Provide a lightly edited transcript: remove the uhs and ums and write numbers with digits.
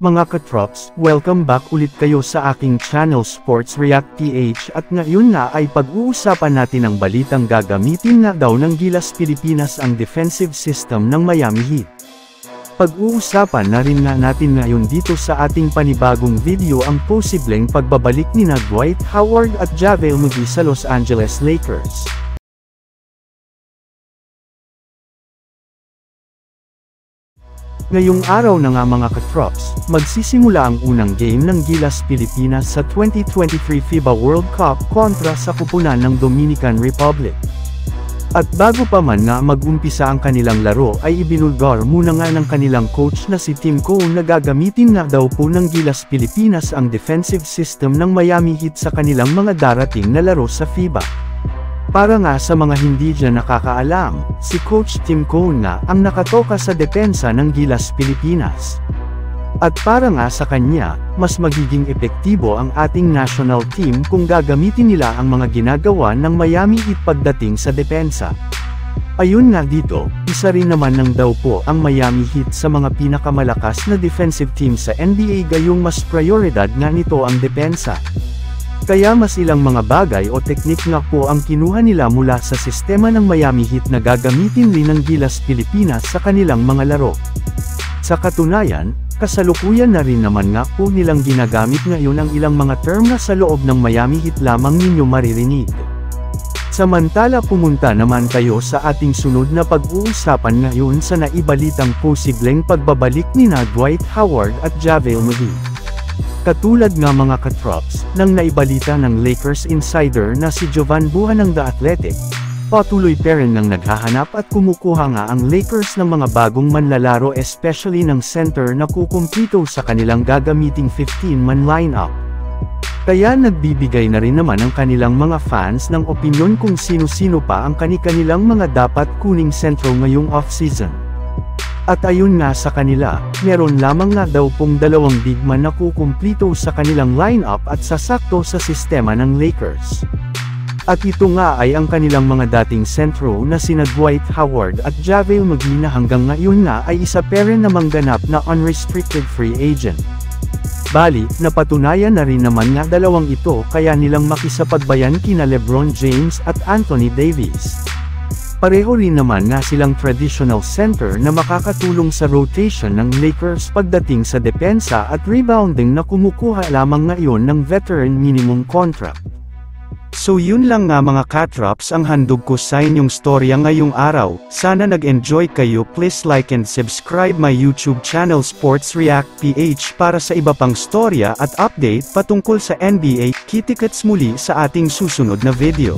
Mga katrops, welcome back ulit kayo sa aking channel Sports React PH at ngayon na ay pag-uusapan natin ang balitang gagamitin na daw ng Gilas Pilipinas ang defensive system ng Miami Heat. Pag-uusapan na rin nga natin ngayon dito sa ating panibagong video ang posibleng pagbabalik ni Dwight Howard at JaVale McGee sa Los Angeles Lakers. Ngayong araw na nga mga katrops, magsisimula ang unang game ng Gilas Pilipinas sa 2023 FIBA World Cup kontra sa kupunan ng Dominican Republic. At bago pa man nga mag-umpisa ang kanilang laro ay ibinulgar muna nga ng kanilang coach na si Tim Cone na gagamitin na daw po ng Gilas Pilipinas ang defensive system ng Miami Heat sa kanilang mga darating na laro sa FIBA. Para nga sa mga hindi dyan nakakaalam, si Coach Tim Cone nga ang nakatoka sa depensa ng Gilas Pilipinas. At para nga sa kanya, mas magiging epektibo ang ating national team kung gagamitin nila ang mga ginagawa ng Miami Heat pagdating sa depensa. Ayun nga dito, isa rin naman ng daw po ang Miami Heat sa mga pinakamalakas na defensive team sa NBA gayong mas prioridad nga nito ang depensa. Kaya mas ilang mga bagay o teknik nga po ang kinuha nila mula sa sistema ng Miami Heat na gagamitin rin ng Gilas Pilipinas sa kanilang mga laro. Sa katunayan, kasalukuyan na rin naman nga po nilang ginagamit ngayon ang ilang mga term na sa loob ng Miami Heat lamang ninyo maririnig. Samantala pumunta naman tayo sa ating sunod na pag-uusapan ngayon sa naibalitang posibleng pagbabalik ni Dwight Howard at JaVale McGee. Katulad nga mga katrops, nang naibalita ng Lakers insider na si Jovan Buha ng The Athletic, patuloy pa rin nang naghahanap at kumukuha nga ang Lakers ng mga bagong manlalaro especially ng center na kukumpleto sa kanilang gagamiting 15-man lineup. Kaya nagbibigay na rin naman ang kanilang mga fans ng opinyon kung sino-sino pa ang kanilang mga dapat kuning sentro ngayong off-season. At ayun nga sa kanila, meron lamang nga daw pong dalawang big man na kukumplito sa kanilang lineup at sasakto sa sistema ng Lakers. At ito nga ay ang kanilang mga dating sentro na sina Dwight Howard at JaVale McGee na hanggang ngayon nga ay isa pa rin namang ganap na unrestricted free agent. Bali, napatunayan na rin naman nga dalawang ito kaya nilang makisapagbayan kina LeBron James at Anthony Davis. Pareho rin naman nga silang traditional center na makakatulong sa rotation ng Lakers pagdating sa depensa at rebounding na kumukuha lamang ngayon ng veteran minimum contract. So yun lang nga mga katrops ang handog ko sa inyong storya ngayong araw. Sana nag-enjoy kayo. Please like and subscribe my YouTube channel Sports React PH para sa iba pang storya at update patungkol sa NBA. Kita-kits muli sa ating susunod na video.